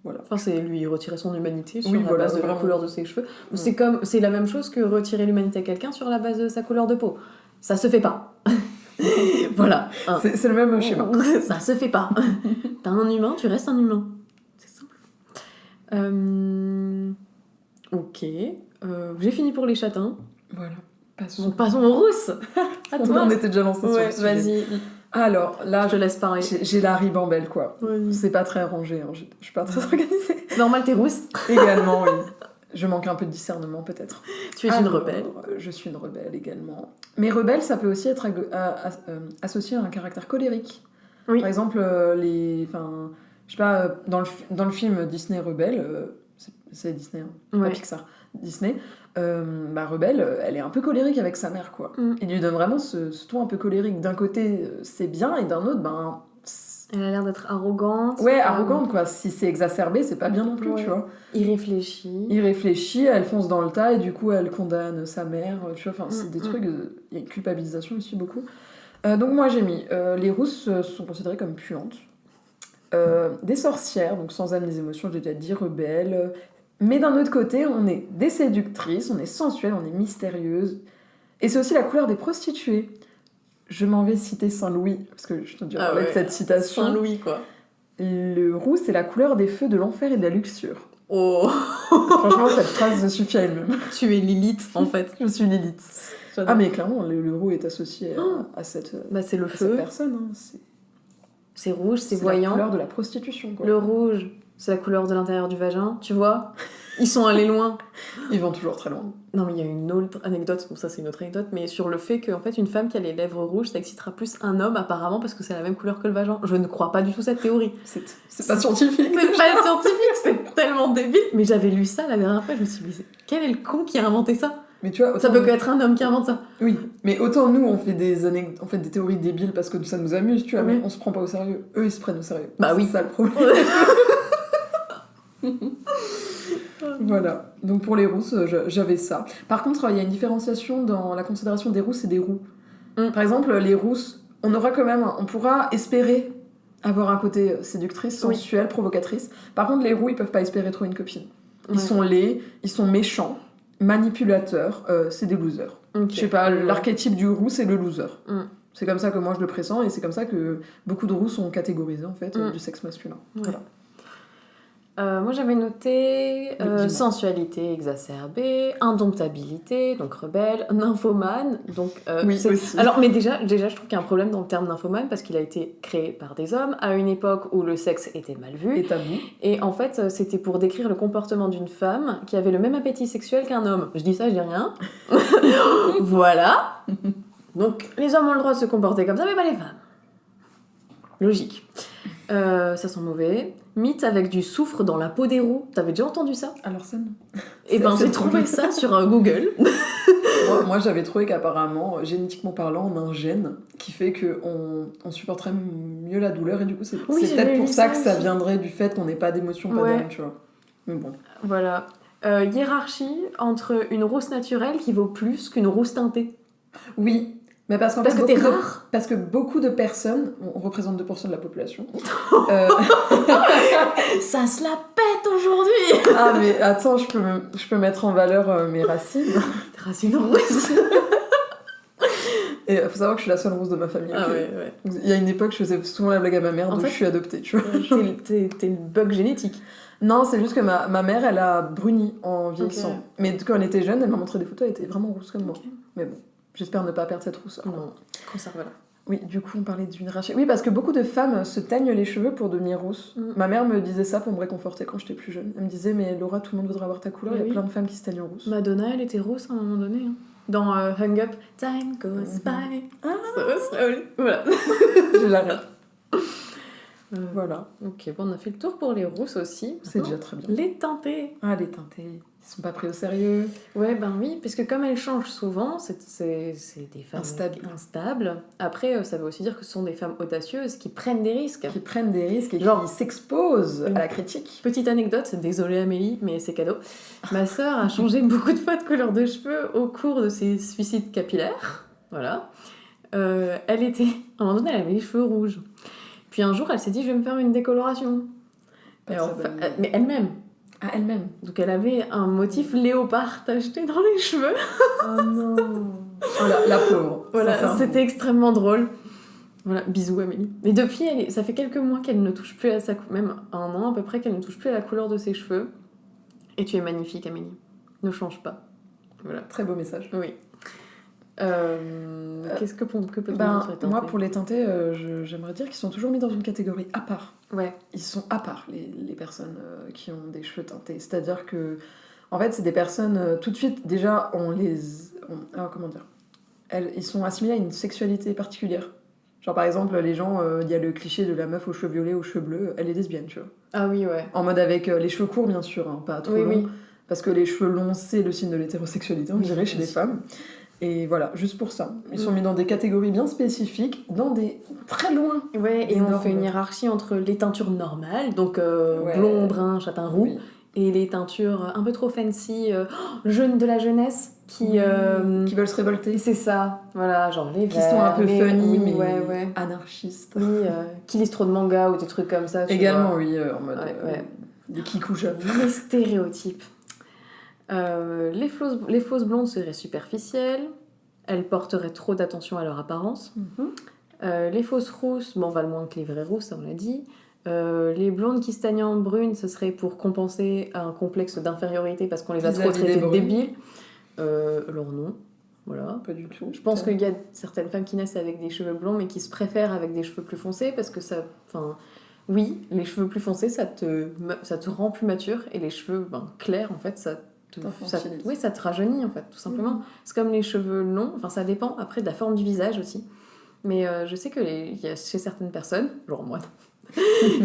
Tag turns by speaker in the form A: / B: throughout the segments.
A: Voilà.
B: Enfin, c'est lui retirer son humanité sur
A: Oui,
B: la
A: voilà,
B: base de la
A: vraiment.
B: couleur de ses cheveux. C'est la même chose que retirer l'humanité à quelqu'un sur la base de sa couleur de peau. Ça se fait pas. Voilà. Hein.
A: C'est le même schéma.
B: Ça se fait pas. T'as un humain, tu restes un humain. C'est simple. Ok. J'ai fini pour les châtains.
A: Voilà.
B: Donc passons aux rousses. À toi.
A: On était déjà lancé sur
B: Ouais,
A: le sujet.
B: vas-y.
A: Alors, là,
B: Je te laisse parler.
A: j'ai la ribambelle, quoi.
B: Vas-y.
A: C'est pas très rangé, hein. Je suis pas très organisée.
B: C'est normal, t'es rousse.
A: Également, oui. Je manque un peu de discernement, peut-être.
B: Tu es une rebelle.
A: Je suis une rebelle, également. Mais rebelle, ça peut aussi être associé à un caractère colérique.
B: Oui.
A: Par exemple, je sais pas, dans le film Disney Rebelle, c'est Disney, hein,
B: Ouais.
A: pas Pixar, Disney, Rebelle, elle est un peu colérique avec sa mère, quoi. Il lui donne vraiment ce ton un peu colérique. D'un côté, c'est bien, et d'un autre,
B: Elle a l'air d'être arrogante.
A: ouais, arrogante, quoi. Si c'est exacerbé, c'est pas bien non plus,
B: Ouais.
A: tu vois.
B: Il réfléchit,
A: Elle fonce dans le tas, et du coup, elle condamne sa mère, tu vois. Enfin, c'est des trucs... Il y a une culpabilisation aussi, beaucoup. Donc moi, j'ai mis... les rousses sont considérées comme puantes. Des sorcières, donc sans âme des émotions, j'ai déjà dit, rebelles. Mais d'un autre côté, on est des séductrices, on est sensuelles, on est mystérieuses. Et c'est aussi la couleur des prostituées. Je m'en vais citer Saint-Louis, parce que je te dis de cette citation.
B: Saint-Louis, quoi.
A: Le roux, c'est la couleur des feux de l'enfer et de la luxure.
B: Oh.
A: Franchement, cette phrase suffit à elle-même.
B: Tu es Lilith, en fait.
A: Je suis Lilith.
B: J'adore.
A: Ah, mais clairement, le roux est associé à cette,
B: c'est le
A: à
B: feu.
A: cette personne. Hein.
B: C'est rouge, c'est
A: la
B: voyant.
A: couleur de la prostitution, quoi.
B: Le rouge, c'est la couleur de l'intérieur du vagin, tu vois. Ils sont allés loin.
A: Ils vont toujours très loin.
B: Non, mais il y a une autre anecdote, bon, ça c'est une autre anecdote, mais sur le fait qu'en fait, une femme qui a les lèvres rouges, ça excitera plus un homme, apparemment, parce que c'est la même couleur que le vagin. Je ne crois pas du tout cette théorie.
A: C'est pas scientifique.
B: C'est pas scientifique, c'est tellement débile. Mais j'avais lu ça la dernière fois, je me suis dit, quel est le con qui a inventé ça?
A: Mais tu vois,
B: Ça peut qu'être un homme qui invente ça.
A: Oui, mais autant nous, on fait des théories débiles parce que ça nous amuse, tu vois, mais on se prend pas au sérieux. Eux, ils se prennent au sérieux.
B: Bah oui.
A: C'est ça le problème. Voilà. Donc pour les rousses, j'avais ça. Par contre, il y a une différenciation dans la considération des rousses et des roux. Par exemple, les rousses, on pourra espérer avoir un côté séductrice, sensuelle, provocatrice. Par contre, les roux, ils peuvent pas espérer trouver une copine. Ils sont laids, ils sont méchants, manipulateurs, c'est des losers.
B: Okay.
A: Je sais pas, l'archétype du roux, c'est le loser. C'est comme ça que moi je le pressens, et c'est comme ça que beaucoup de roux sont catégorisés, en fait, du sexe masculin.
B: Ouais.
A: Voilà.
B: Moi j'avais noté sensualité exacerbée, indomptabilité, donc rebelle, nymphomane, donc
A: aussi.
B: Alors mais déjà je trouve qu'il y a un problème dans le terme nymphomane parce qu'il a été créé par des hommes à une époque où le sexe était mal vu
A: et tabou.
B: Et en fait c'était pour décrire le comportement d'une femme qui avait le même appétit sexuel qu'un homme. Je dis ça, je dis rien. Voilà. Donc les hommes ont le droit de se comporter comme ça, mais pas les femmes. Logique. Ça sent mauvais. Mythe avec du soufre dans la peau des roux. T'avais déjà entendu ça?
A: Alors ça, non.
B: Et ben j'ai trouvé ça sur Google.
A: moi j'avais trouvé qu'apparemment, génétiquement parlant, on a un gène qui fait qu'on supporterait mieux la douleur, et du coup c'est peut-être pour ça que ça viendrait du fait qu'on n'ait pas d'émotion, pas d'âme, tu vois. Mais bon.
B: Voilà. Hiérarchie entre une rousse naturelle qui vaut plus qu'une rousse teintée.
A: Oui. Mais parce que
B: t'es rare.
A: Parce que beaucoup de personnes, on représente 2% de la population.
B: Ça se la pète aujourd'hui.
A: Ah mais attends, je peux mettre en valeur mes racines.
B: Tes racines rousses.
A: Et il faut savoir que je suis la seule rousse de ma famille.
B: Ah
A: okay.
B: ouais.
A: Il y a une époque, je faisais souvent la blague à ma mère, donc je suis adoptée, tu vois.
B: T'es le bug génétique.
A: Non, c'est juste que ma mère, elle a bruni en vieillissant.
B: Okay.
A: Mais quand elle était jeune, elle m'a montré des photos, elle était vraiment rousse comme moi. Mais bon. J'espère ne pas perdre cette rousseur.
B: Non, conserve-la.
A: Oui, du coup, on parlait d'une rachée. Oui, parce que beaucoup de femmes se teignent les cheveux pour devenir rousses. Ma mère me disait ça pour me réconforter quand j'étais plus jeune. Elle me disait, mais Laura, tout le monde voudrait avoir ta couleur, il y a plein de femmes qui se teignent en rousse.
B: Madonna, elle était rousse à un moment donné. Hein. Dans Hung Up, Time goes by. So slowly. Voilà.
A: Je l'arrête. Voilà.
B: Ok, bon, on a fait le tour pour les rousses aussi.
A: C'est déjà très bien.
B: Les teintées.
A: Ah, les teintées. Ils sont pas pris au sérieux.
B: Ouais, ben oui, parce que comme elles changent souvent, c'est des femmes instables. Après, ça veut aussi dire que ce sont des femmes audacieuses qui prennent des risques.
A: Qui prennent des risques et qui s'exposent à la critique.
B: Petite anecdote, désolée Amélie, mais c'est cadeau. Ma sœur a changé beaucoup de fois de couleur de cheveux au cours de ses suicides capillaires. Voilà. Elle était... À un moment donné, elle avait les cheveux rouges. Puis un jour, elle s'est dit, je vais me faire une décoloration.
A: Pas
B: Et
A: très
B: enfin,
A: bonne idée.
B: mais elle-même.
A: Ah, elle-même.
B: Donc elle avait un motif léopard tacheté dans les cheveux.
A: Oh non. Oh, la pauvre.
B: Voilà,
A: Sincèrement.
B: c'était extrêmement drôle. Voilà, bisous Amélie. Et depuis, ça fait quelques mois qu'elle ne touche plus à sa même un an à peu près qu'elle ne touche plus à la couleur de ses cheveux. Et tu es magnifique Amélie. Ne change pas. Voilà.
A: Très beau message.
B: Oui. Qu'est-ce que peut-on dire sur les teintés ?
A: Moi, pour les teintés, j'aimerais dire qu'ils sont toujours mis dans une catégorie à part.
B: Ouais.
A: Ils sont à part, les personnes qui ont des cheveux teintés. C'est-à-dire que, en fait, c'est des personnes, tout de suite, déjà, comment dire, ils sont assimilés à une sexualité particulière. Genre, par exemple, les gens, il y a le cliché de la meuf aux cheveux violets, aux cheveux bleus, elle est lesbienne, tu vois.
B: Ah oui, ouais.
A: En mode avec les cheveux courts, bien sûr, hein, pas trop
B: Oui,
A: longs.
B: oui.
A: Parce que les cheveux longs, c'est le signe de l'hétérosexualité, on dirait, chez les femmes. Et voilà, juste pour ça. Ils sont mis dans des catégories bien spécifiques, dans des... très loin.
B: Ouais, et
A: Énorme.
B: on fait une hiérarchie entre les teintures normales, donc
A: Ouais.
B: blond, brun, châtain roux,
A: Oui.
B: et les teintures un peu trop fancy, jeunes de la jeunesse, qui
A: veulent se révolter.
B: c'est ça, voilà, genre les
A: Qui
B: verts,
A: sont un peu
B: les-
A: funny,
B: oui,
A: mais
B: ouais.
A: anarchistes.
B: Oui, qui lisent trop de mangas ou des trucs comme ça. tu
A: Également,
B: vois.
A: oui, en mode
B: Ouais.
A: des kikoujas.
B: Les stéréotypes. Les fausses blondes seraient superficielles. Elles porteraient trop d'attention à leur apparence. Les fausses rousses, bon, valent moins que les vraies rousses, ça on l'a dit. Les blondes qui stagnent en brune, ce serait pour compenser un complexe d'infériorité parce qu'on les a trop
A: Vis-à-vis
B: traitées
A: des
B: de
A: brunes.
B: débiles. Alors non, voilà.
A: Pas du tout.
B: Je pense qu'il y a certaines femmes qui naissent avec des cheveux blonds mais qui se préfèrent avec des cheveux plus foncés parce que ça... Enfin, oui, les cheveux plus foncés, ça te rend plus mature et les cheveux clairs, en fait, ça te rajeunit, en fait, tout simplement. C'est comme les cheveux longs, enfin, ça dépend après de la forme du visage aussi. Mais je sais que il y a chez certaines personnes, genre moi,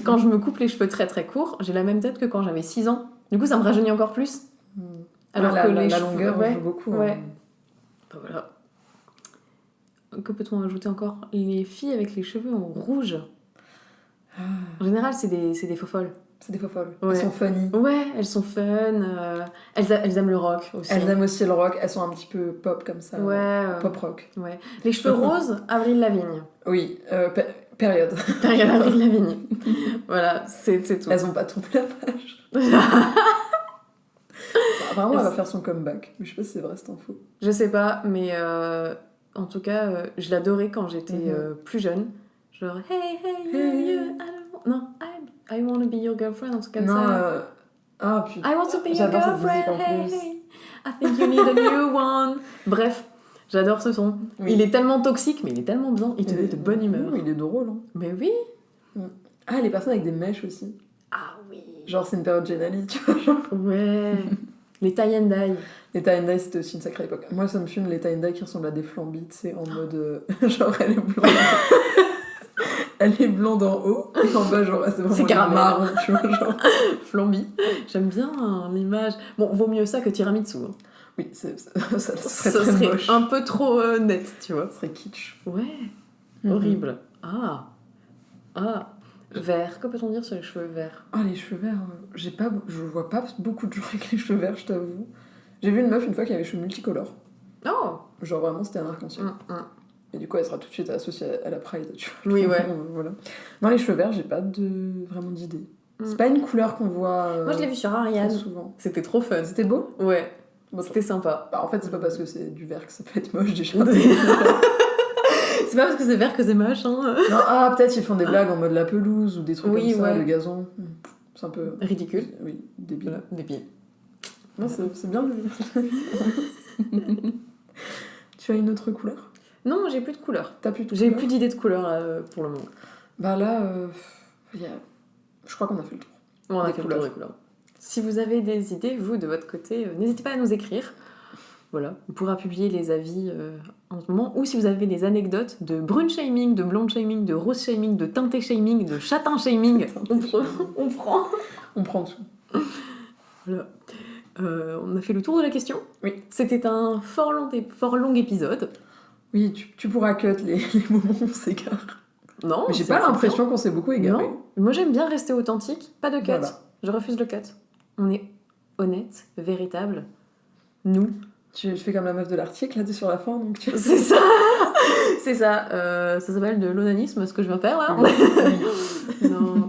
B: quand je me coupe les cheveux très très courts, j'ai la même tête que quand j'avais 6 ans. Du coup, ça me rajeunit encore plus. Alors que les
A: la
B: cheveux,
A: longueur
B: ouais,
A: joue beaucoup.
B: ouais.
A: Hein.
B: Enfin, voilà. Que peut-on ajouter encore ? Les filles avec les cheveux en rouge. En général, c'est des faux folles.
A: C'est des faux folles.
B: Ouais.
A: Elles sont funny.
B: Ouais, elles sont fun. Elles aiment le rock aussi.
A: Elles aiment aussi le rock. Elles sont un petit peu pop comme ça.
B: Ouais.
A: Pop rock.
B: Ouais. Les cheveux roses, Avril Lavigne.
A: Oui, période.
B: Période Avril Lavigne. Voilà, c'est tout.
A: Elles ont pas tombé la page. Apparemment, elle va faire son comeback. Mais je sais pas si c'est vrai cette info.
B: Je sais pas, mais en tout cas, je l'adorais quand j'étais plus jeune. Genre, hey, you, I don't... Non, I wanna be your girlfriend, en tout cas.
A: Non, ah putain.
B: I want to be your
A: J'adore cette
B: girlfriend,
A: musique en
B: hey,
A: plus.
B: hey. I think you need a new one. Bref, j'adore ce son.
A: Oui.
B: Il est tellement toxique, mais il est tellement bien. Il te met de bonne humeur.
A: Il est drôle. Hein.
B: Mais oui.
A: Ah, les personnes avec des mèches aussi.
B: Ah oui.
A: Genre, c'est une période Genali, tu vois. Genre.
B: Ouais. Les tie and dye.
A: Les tie and dye, c'était aussi une sacrée époque. Moi, ça me fume les tie and dye qui ressemblent à des flambis, tu sais, en mode. Genre, elle est blonde. Elle est blonde en haut, et en bas, genre, c'est vraiment
B: C'est caramel.
A: marron, tu vois, genre.
B: Flamby. J'aime bien l'image. Bon, vaut mieux ça que tiramisu. Hein.
A: Oui, ça
B: Ça
A: serait très
B: serait
A: moche.
B: un peu trop net, tu vois.
A: Ça serait kitsch.
B: Ouais. Horrible. Ah. Vert. Que peut-on dire sur les cheveux verts ?
A: Ah, les cheveux verts, je vois pas beaucoup de gens avec les cheveux verts, je t'avoue. J'ai vu une meuf une fois qui avait les cheveux multicolores.
B: Oh.
A: Genre, vraiment, c'était un arc-en-ciel. Et du coup, elle sera tout de suite associée à la Pride, tu vois.
B: Oui, ouais.
A: Voilà. Moi, les cheveux verts, j'ai pas vraiment d'idée. C'est pas une couleur qu'on voit
B: Moi, je l'ai vu sur
A: très
B: Ariane.
A: souvent.
B: C'était trop fun.
A: C'était beau?
B: Ouais.
A: Bon,
B: C'était sympa.
A: bah, en fait, c'est pas parce que c'est du vert que ça peut être moche, déjà.
B: C'est pas parce que c'est vert que c'est moche, hein.
A: Non, peut-être ils font des blagues en mode la pelouse ou des trucs
B: Oui,
A: comme ça,
B: ouais.
A: le gazon. C'est un peu...
B: Ridicule.
A: Oui, débile.
B: Voilà, débile.
A: Non, c'est bien le... Tu as une autre couleur?
B: Non, moi j'ai plus de couleur.
A: T'as plus de
B: J'ai
A: couleur?
B: plus d'idées de couleur pour le moment.
A: Bah là, je crois qu'on a fait le tour.
B: On a
A: Des
B: fait le tour
A: couleurs.
B: des couleurs. Si vous avez des idées, vous, de votre côté, n'hésitez pas à nous écrire. Voilà, on pourra publier les avis en ce moment. Ou si vous avez des anecdotes de brune shaming, de blonde shaming, de rose shaming, de teinté shaming, de châtain shaming, on prend.
A: On prend tout.
B: Voilà. On a fait le tour de la question.
A: Oui.
B: C'était un fort long épisode.
A: Oui, tu pourras cut les moments où on s'égare.
B: Non,
A: Mais j'ai
B: c'est
A: pas
B: bien.
A: l'impression qu'on s'est beaucoup égaré.
B: Non, moi j'aime bien rester authentique, pas de cut.
A: Voilà.
B: Je refuse le cut. On est honnête, véritable. Nous.
A: Tu fais comme la meuf de l'article, là, t'es sur la fin, donc tu...
B: C'est ça. C'est ça. Ça s'appelle de l'onanisme, ce que je viens faire là.
A: Oui.
B: Non.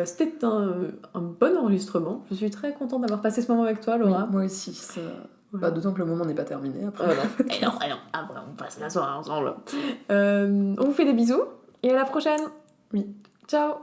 B: C'était un bon enregistrement. Je suis très contente d'avoir passé ce moment avec toi, Laura.
A: Oui, moi aussi.
B: Voilà.
A: D'autant que le moment n'est pas terminé après.
B: Et non, après on passe la soirée ensemble. On vous fait des bisous et à la prochaine.
A: Oui.
B: Ciao.